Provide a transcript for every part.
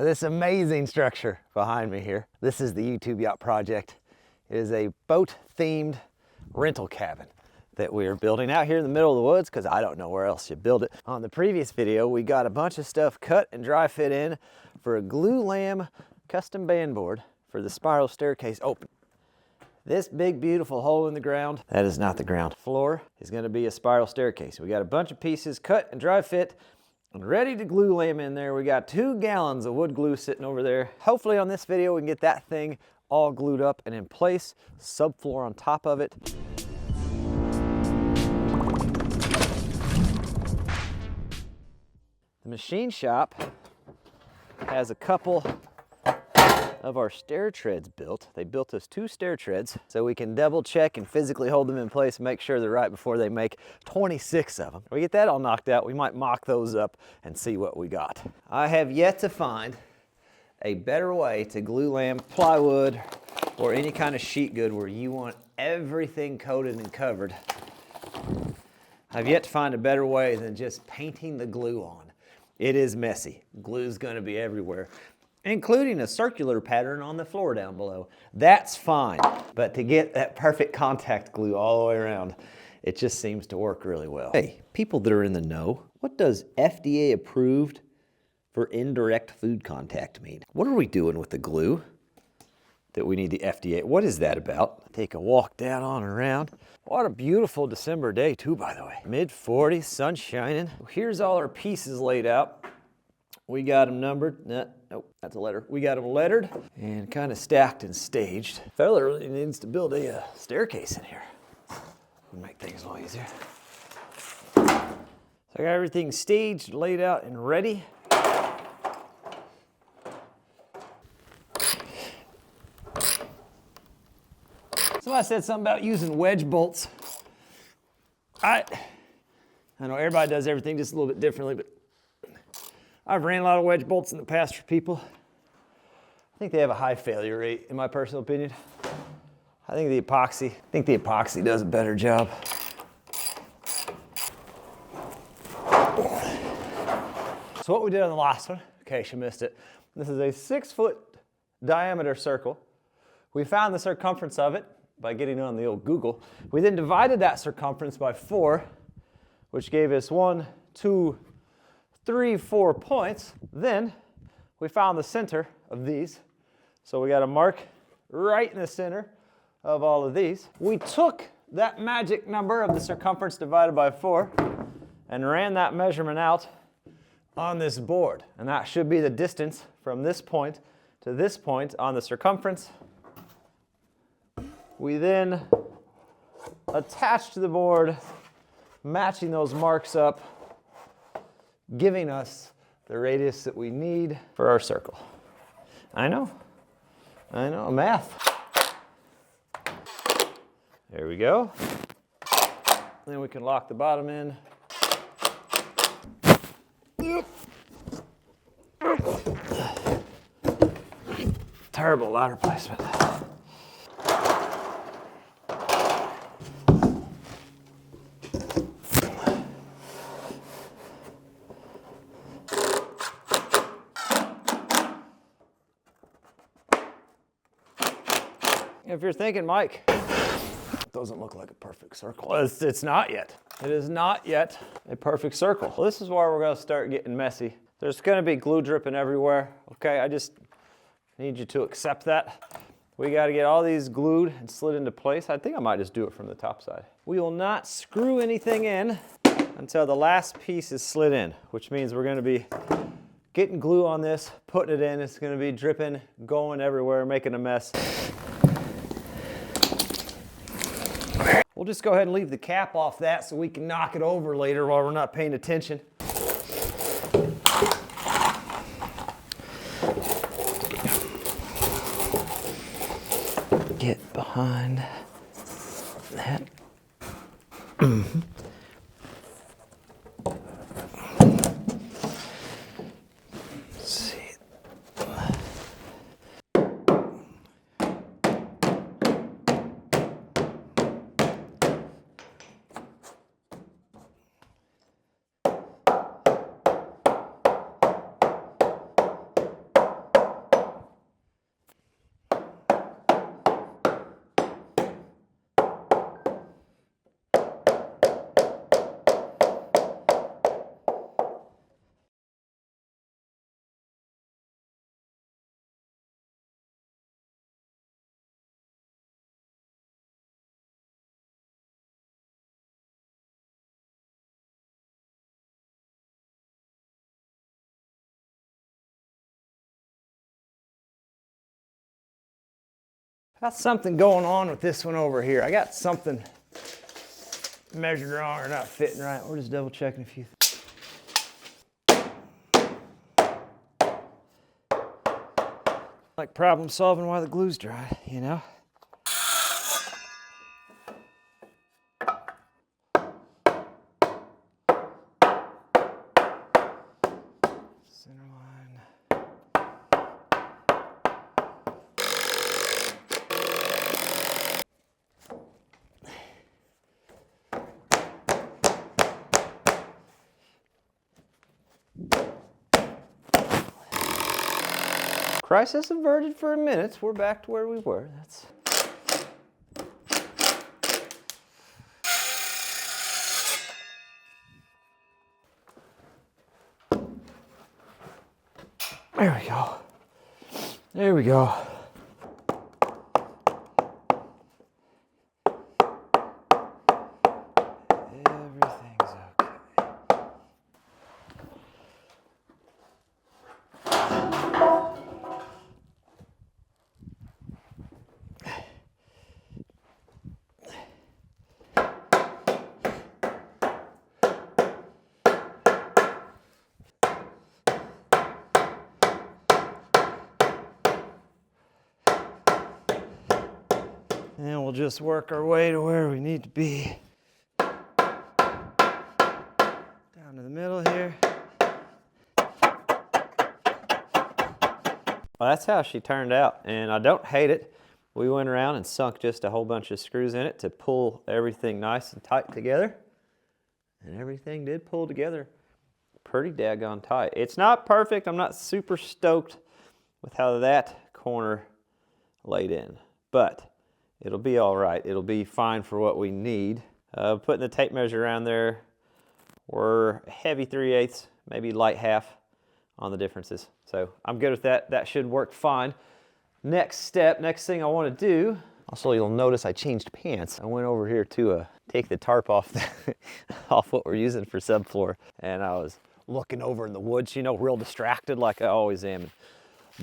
this amazing structure behind me here. This is the YouTube Yacht Project. It is a boat-themed rental cabin that we are building out here in the middle of the woods because I don't know where else you build it. On the previous video, we got a bunch of stuff cut and dry fit in for a glue lamb custom band board for the spiral staircase open. This big, beautiful hole in the ground, that is not the ground floor, is gonna be a spiral staircase. We got a bunch of pieces cut and dry fit and ready to glue lamb in there. We got 2 gallons of wood glue sitting over there. Hopefully on this video, we can get that thing all glued up and in place, subfloor on top of it. The machine shop has a couple of our stair treads built. They built us 2 stair treads so we can double check and physically hold them in place and make sure they're right before they make 26 of them. When we get that all knocked out, we might mock those up and see what we got. I have yet to find a better way to glue lamb plywood or any kind of sheet good where you want everything coated and covered. I've yet to find a better way than just painting the glue on. It is messy. Glue's gonna be everywhere, including a circular pattern on the floor down below. That's fine, but to get that perfect contact glue all the way around, it just seems to work really well. Hey, people that are in the know, what does FDA approved for indirect food contact mean? What are we doing with the glue that we need the FDA? What is that about? Take a walk down on and around. What a beautiful December day too, by the way. Mid-40s, sun shining. Here's all our pieces laid out. We got them numbered. Nope, that's a letter. We got them lettered and kind of stacked and staged. Fella really needs to build a staircase in here. Would make things a lot easier. So I got everything staged, laid out, and ready. Somebody said something about using wedge bolts. I know everybody does everything just a little bit differently, but I've ran a lot of wedge bolts in the past for people. I think they have a high failure rate, in my personal opinion. I think the epoxy does a better job. So what we did on the last one, in case you missed it, this is a 6-foot diameter circle. We found the circumference of it by getting on the old Google. We then divided that circumference by 4, which gave us 1, 2, 3, 4 points. Then we found the center of these. So we got a mark right in the center of all of these. We took that magic number of the circumference divided by 4 and ran that measurement out on this board. And that should be the distance from this point to this point on the circumference. We then attached the board, matching those marks up, giving us the radius that we need for our circle. I know, math. There we go. Then we can lock the bottom in. Terrible ladder placement. If you're thinking, Mike, it doesn't look like a perfect circle. Well, it's not yet. It is not yet a perfect circle. Well, this is where we're gonna start getting messy. There's gonna be glue dripping everywhere, okay? I just need you to accept that. We gotta get all these glued and slid into place. I think I might just do it from the top side. We will not screw anything in until the last piece is slid in, which means we're gonna be getting glue on this, putting it in. It's gonna be dripping, going everywhere, making a mess. We'll just go ahead and leave the cap off that so we can knock it over later while we're not paying attention. Get behind that. Let's see. Got something going on with this one over here. I got something measured wrong or not fitting right. We're just double checking a few things. Like problem solving while the glue's dry, you know? Center line. Crisis averted for a minute. We're back to where we were. That's... There we go. There we go. Everything's okay. And we'll just work our way to where we need to be. Down to the middle here. Well, that's how she turned out, and I don't hate it. We went around and sunk just a whole bunch of screws in it to pull everything nice and tight together. And everything did pull together pretty daggone tight. It's not perfect. I'm not super stoked with how that corner laid in, but it'll be all right. It'll be fine for what we need. Putting the tape measure around there, we're heavy 3/8, maybe light half on the differences. So I'm good with that. That should work fine. Next step, next thing I want to do, also you'll notice I changed pants. I went over here to take the tarp off, off what we're using for subfloor. And I was looking over in the woods, you know, real distracted like I always am.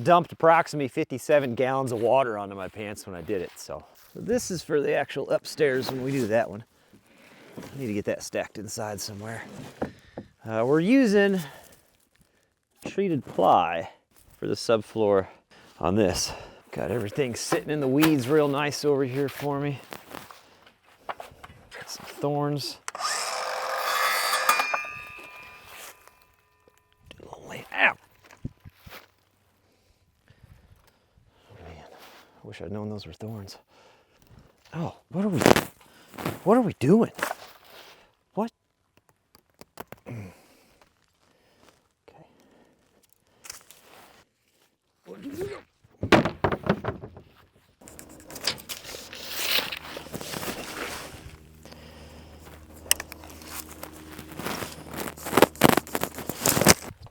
Dumped approximately 57 gallons of water onto my pants when I did it. So this is for the actual upstairs when we do that one. I need to get that stacked inside somewhere. We're using treated ply for the subfloor on this. Got everything sitting in the weeds real nice over here for me. Got some thorns. Do a little lay out. Oh man, I wish I'd known those were thorns. Oh, what are we doing? What? Okay.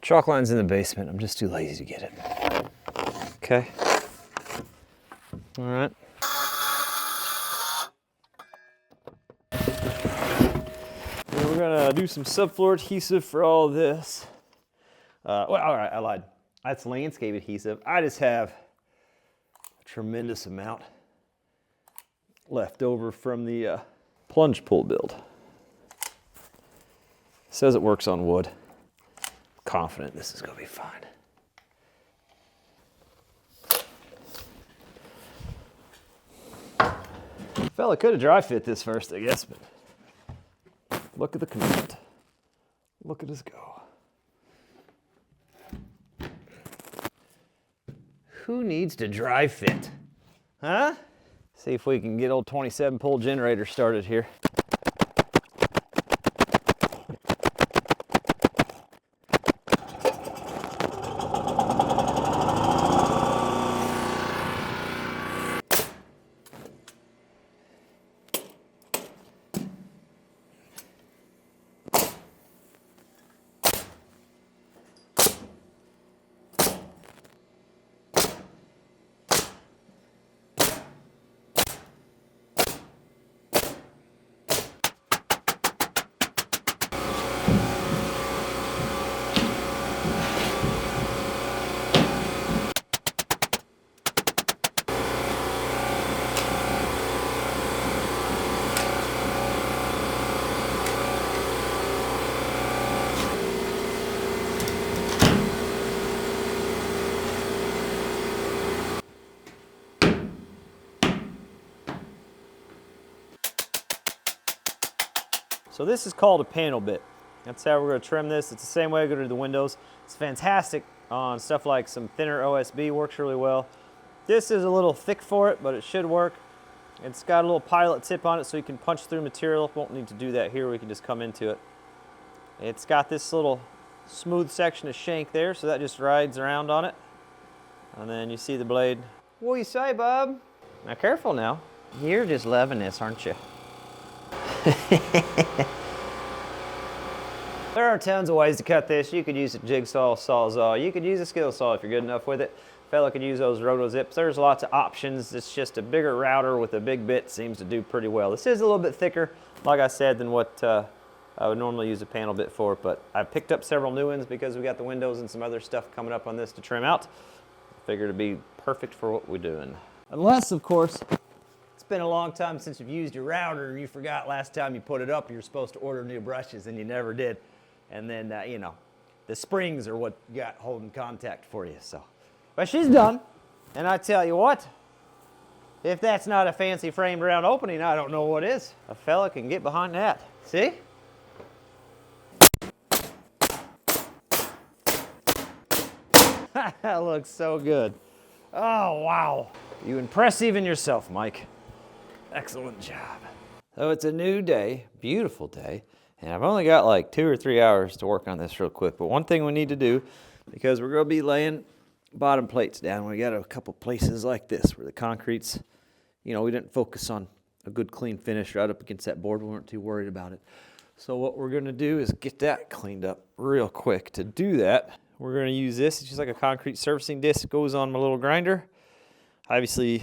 Chalk line's in the basement. I'm just too lazy to get it. Okay. All right. We're gonna do some subfloor adhesive for all of this. Well, all right, I lied. That's landscape adhesive. I just have a tremendous amount left over from the plunge pull build. It says it works on wood. Confident this is gonna be fine. Fella could have dry fit this first, I guess, but look at the commit. Look at us go. Who needs to dry fit? Huh? See if we can get old 27 pole generator started here. So this is called a panel bit. That's how we're going to trim this. It's the same way I go to the windows. It's fantastic on stuff like some thinner OSB, works really well. This is a little thick for it, but it should work. It's got a little pilot tip on it so you can punch through material. Won't need to do that here, we can just come into it. It's got this little smooth section of shank there, so that just rides around on it. And then you see the blade. What do you say, bub? Now careful now. You're just loving this, aren't you? There are tons of ways to cut this. You could use a jigsaw, sawzall. You could use a skill saw if you're good enough with it. Fella could use those roto zips. There's lots of options. It's just a bigger router with a big bit seems to do pretty well. This is a little bit thicker, like I said, than what I would normally use a panel bit for, but I picked up several new ones because we got the windows and some other stuff coming up on this to trim out. Figured it'd be perfect for what we're doing. Unless, of course, it's been a long time since you've used your router and you forgot last time you put it up you were supposed to order new brushes and you never did. And then, you know, the springs are what got holding contact for you, so. But she's done, and I tell you what, if that's not a fancy framed round opening, I don't know what is. A fella can get behind that. See? That looks so good. Oh, wow. You impress even yourself, Mike. Excellent job. So it's a new day, beautiful day, and I've only got like 2 or 3 hours to work on this real quick. But one thing we need to do, because we're going to be laying bottom plates down, we got a couple places like this where the concrete's, you know, we didn't focus on a good clean finish right up against that board. We weren't too worried about it. So what we're going to do is get that cleaned up real quick. To do that, we're going to use this. It's just like a concrete surfacing disc. It goes on my little grinder. Obviously,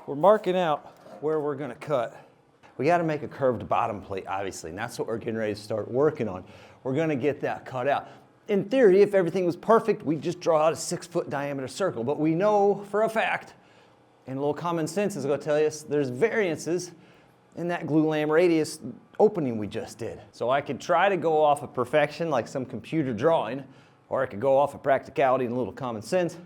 we're marking out where we're going to cut. We got to make a curved bottom plate, obviously, and that's what we're getting ready to start working on. We're going to get that cut out. In theory, if everything was perfect, we'd just draw out a 6-foot diameter circle, but we know for a fact, and a little common sense is going to tell us, there's variances in that glue lam radius opening we just did. So I could try to go off of perfection like some computer drawing, or I could go off of practicality and a little common sense,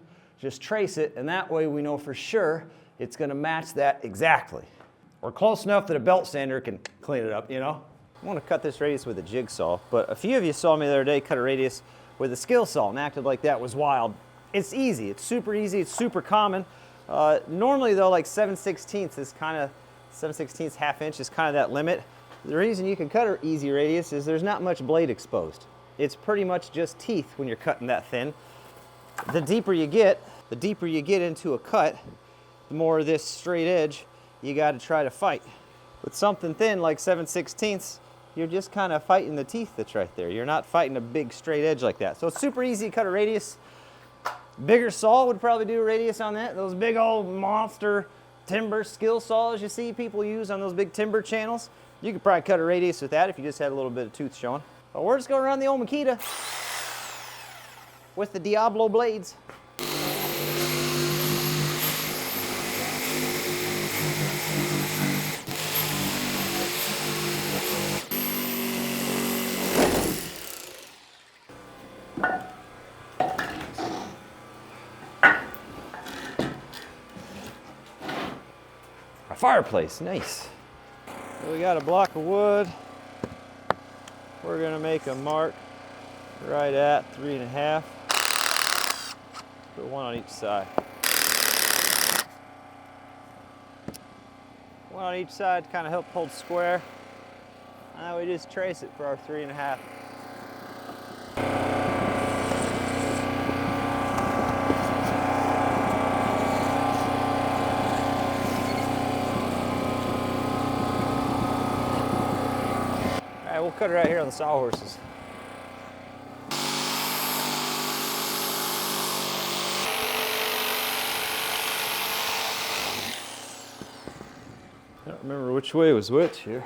just trace it, and that way we know for sure it's going to match that exactly. Or close enough that a belt sander can clean it up, you know? I want to cut this radius with a jigsaw, but a few of you saw me the other day cut a radius with a skill saw and acted like that was wild. It's easy, it's super easy, it's super common. Normally though, like 7/16 is kind of, 7/16 half inch is kind of that limit. The reason you can cut an easy radius is there's not much blade exposed. It's pretty much just teeth when you're cutting that thin. The deeper you get into a cut, the more of this straight edge you got to try to fight. With something thin like 7/16, you're just kind of fighting the teeth that's right there. You're not fighting a big straight edge like that. So it's super easy to cut a radius. Bigger saw would probably do a radius on that. Those big old monster timber skill saws you see people use on those big timber channels, you could probably cut a radius with that if you just had a little bit of tooth showing. But we're just going around the old Makita with the Diablo blades. Fireplace, nice. So we got a block of wood. We're gonna make a mark right at 3.5. Put one on each side. One on each side to kind of help hold square. And we just trace it for our 3.5. All right, we'll cut it right here on the sawhorses. I don't remember which way was which here.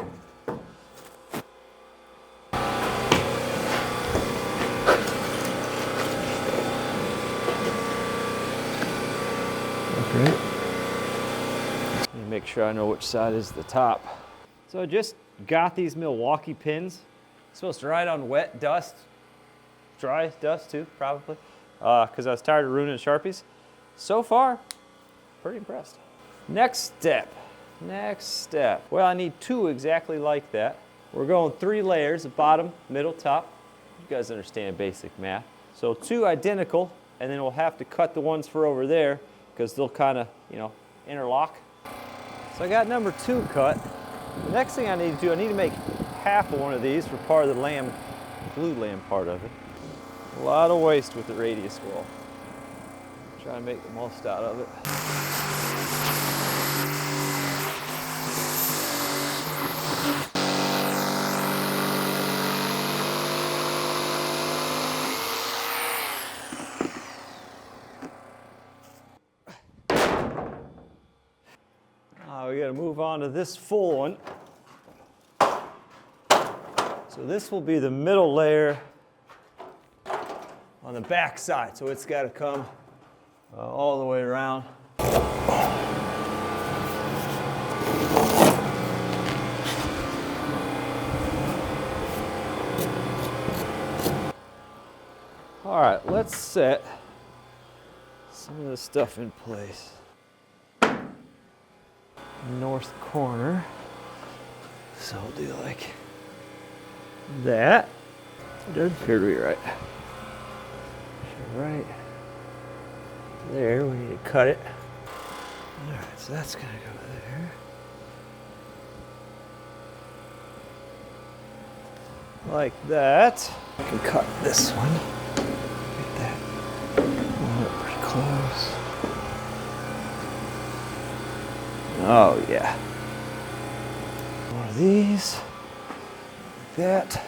Okay. Let me make sure I know which side is the top. So I just got these Milwaukee pins. It's supposed to ride on wet dust, dry dust too, probably, because I was tired of ruining Sharpies. So far, pretty impressed. Next step. Well, I need 2 exactly like that. We're going 3 layers, bottom, middle, top. You guys understand basic math. So 2 identical, and then we'll have to cut the ones for over there because they'll kind of, interlock. So I got number 2 cut. The next thing I need to do, I need to make half of one of these for part of the blue lamb part of it. A lot of waste with the radius wall. Try to make the most out of it. We got to move on to this full one. So this will be the middle layer on the back side. So it's got to come all the way around. All right, let's set some of this stuff in place. North corner. So we'll do like that. It doesn't appear to be right. So right there, we need to cut it. All right, so that's gonna go there. Like that. I can cut this one. Get that line up pretty close. Oh yeah. One of these, like that.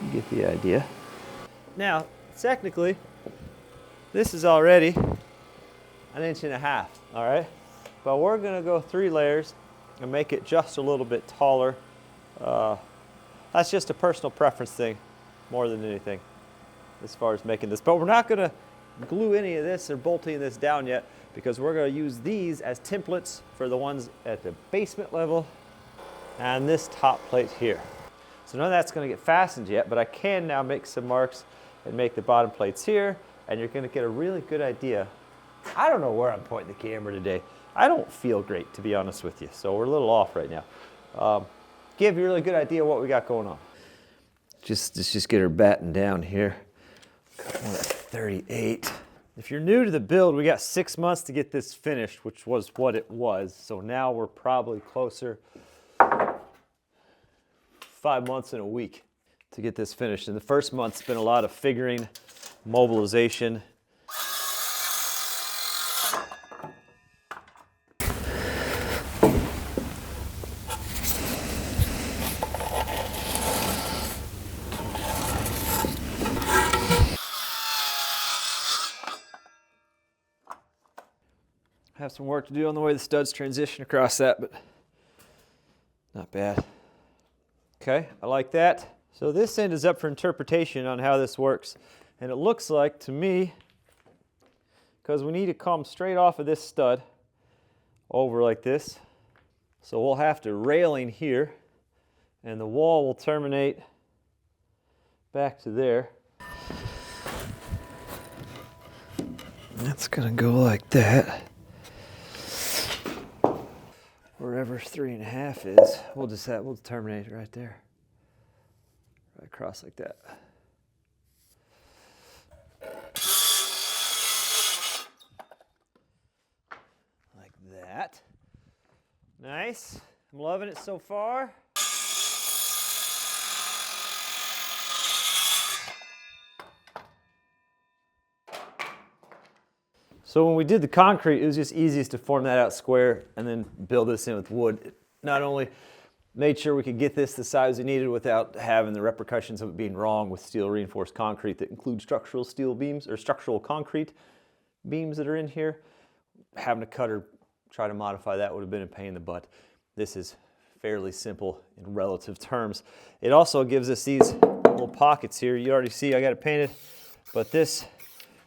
You get the idea. Now, technically, this is already 1.5 inches, all right? But we're gonna go 3 layers and make it just a little bit taller. That's just a personal preference thing more than anything as far as making this. But we're not gonna glue any of this or bolt any of this down yet because we're going to use these as templates for the ones at the basement level and this top plate here. So none of that's going to get fastened yet, but I can now make some marks and make the bottom plates here, and you're going to get a really good idea. I don't know where I'm pointing the camera today. I don't feel great, to be honest with you, so we're a little off right now. Give you a really good idea what we got going on. Let's just get her battened down here. Cut one at 38. If you're new to the build, we got 6 months to get this finished, which was what it was. So now we're probably closer 5 months and a week to get this finished. And the first month's been a lot of figuring, mobilization. Have some work to do on the way the studs transition across that, but not bad. Okay, I like that. So this end is up for interpretation on how this works. And it looks like to me, because we need to come straight off of this stud over like this. So we'll have to railing here, and the wall will terminate back to there. And that's gonna go like that. wherever 3.5 is, we'll terminate it right there. Right across like that. Like that. Nice. I'm loving it so far. So when we did the concrete, it was just easiest to form that out square and then build this in with wood. It not only made sure we could get this the size we needed without having the repercussions of it being wrong with steel reinforced concrete that includes structural steel beams or structural concrete beams that are in here. Having to cut or try to modify that would have been a pain in the butt. This is fairly simple in relative terms. It also gives us these little pockets here. You already see I got it painted, but this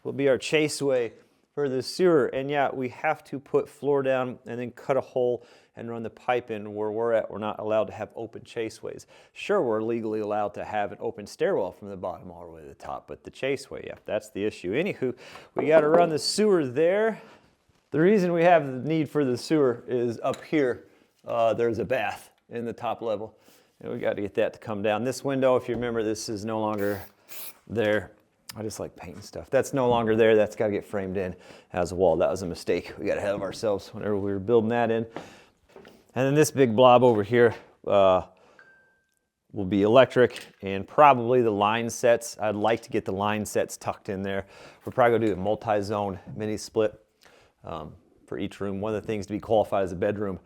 will be our chaseway for the sewer. And yeah, we have to put floor down and then cut a hole and run the pipe in. Where we're at, we're not allowed to have open chaseways. Sure, we're legally allowed to have an open stairwell from the bottom all the way to the top, but the chaseway, yeah, that's the issue. Anywho, we got to run the sewer there. The reason we have the need for the sewer is up here. There's a bath in the top level, and we got to get that to come down. This window, if you remember, this is no longer there. I just like painting stuff. That's no longer there. That's got to get framed in as a wall. That was a mistake. We got ahead of ourselves whenever we were building that in. And then this big blob over here will be electric and probably the line sets. I'd like to get the line sets tucked in there. We're probably going to do a multi-zone mini split for each room. One of the things to be qualified as a bedroom,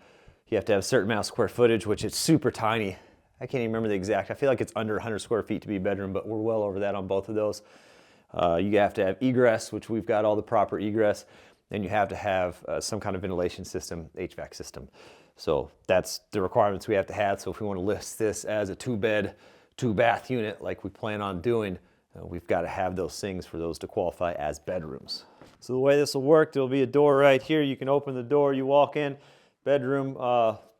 you have to have a certain amount of square footage, which is super tiny. I can't even remember the exact. I feel like it's under 100 square feet to be a bedroom, but we're well over that on both of those. You have to have egress, which we've got all the proper egress, and you have to have some kind of ventilation system, HVAC system. So that's the requirements we have to have. So if we want to list this as a 2-bed, 2-bath unit like we plan on doing, we've got to have those things for those to qualify as bedrooms. So the way this will work, there'll be a door right here. You can open the door, you walk in, bedroom,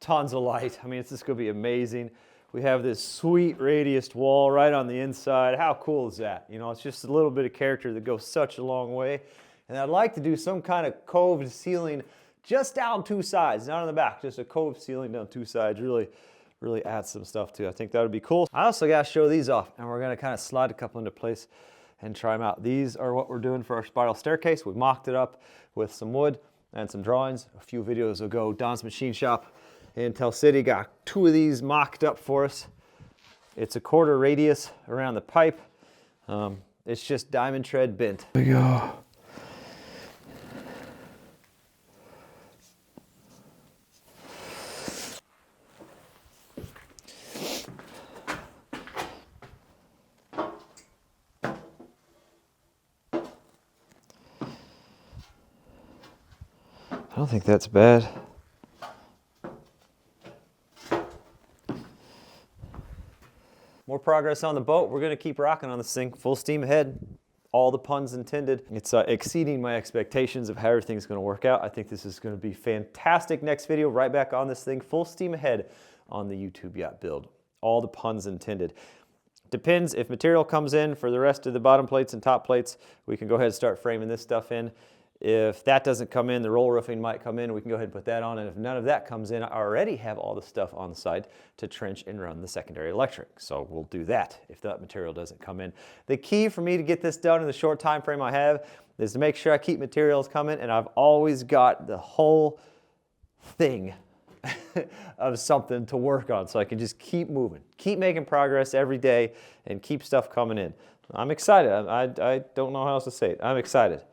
tons of light. I mean, it's just going to be amazing. We have this sweet radiused wall right on the inside. How cool is that? You know, it's just a little bit of character that goes such a long way. And I'd like to do some kind of coved ceiling just down 2 sides, not on the back, just a coved ceiling down 2 sides. Really add some stuff to it. I think that would be cool. I also got to show these off, and we're going to kind of slide a couple into place and try them out. These are what we're doing for our spiral staircase. We mocked it up with some wood and some drawings a few videos ago. Don's Machine Shop in Tell City got 2 of these mocked up for us. It's a 1/4 radius around the pipe. It's just diamond tread bent. There we go. I don't think that's bad. More progress on the boat. We're going to keep rocking on this thing. Full steam ahead. All the puns intended. It's exceeding my expectations of how everything's going to work out. I think this is going to be fantastic. Next video, right back on this thing. Full steam ahead on the YouTube yacht build. All the puns intended. Depends if material comes in for the rest of the bottom plates and top plates. We can go ahead and start framing this stuff in. If that doesn't come in, the roll roofing might come in. We can go ahead and put that on. And if none of that comes in, I already have all the stuff on the side to trench and run the secondary electric. So we'll do that if that material doesn't come in. The key for me to get this done in the short time frame I have is to make sure I keep materials coming, and I've always got the whole thing of something to work on, so I can just keep moving, keep making progress every day, and keep stuff coming in. I'm excited. I don't know how else to say it. I'm excited.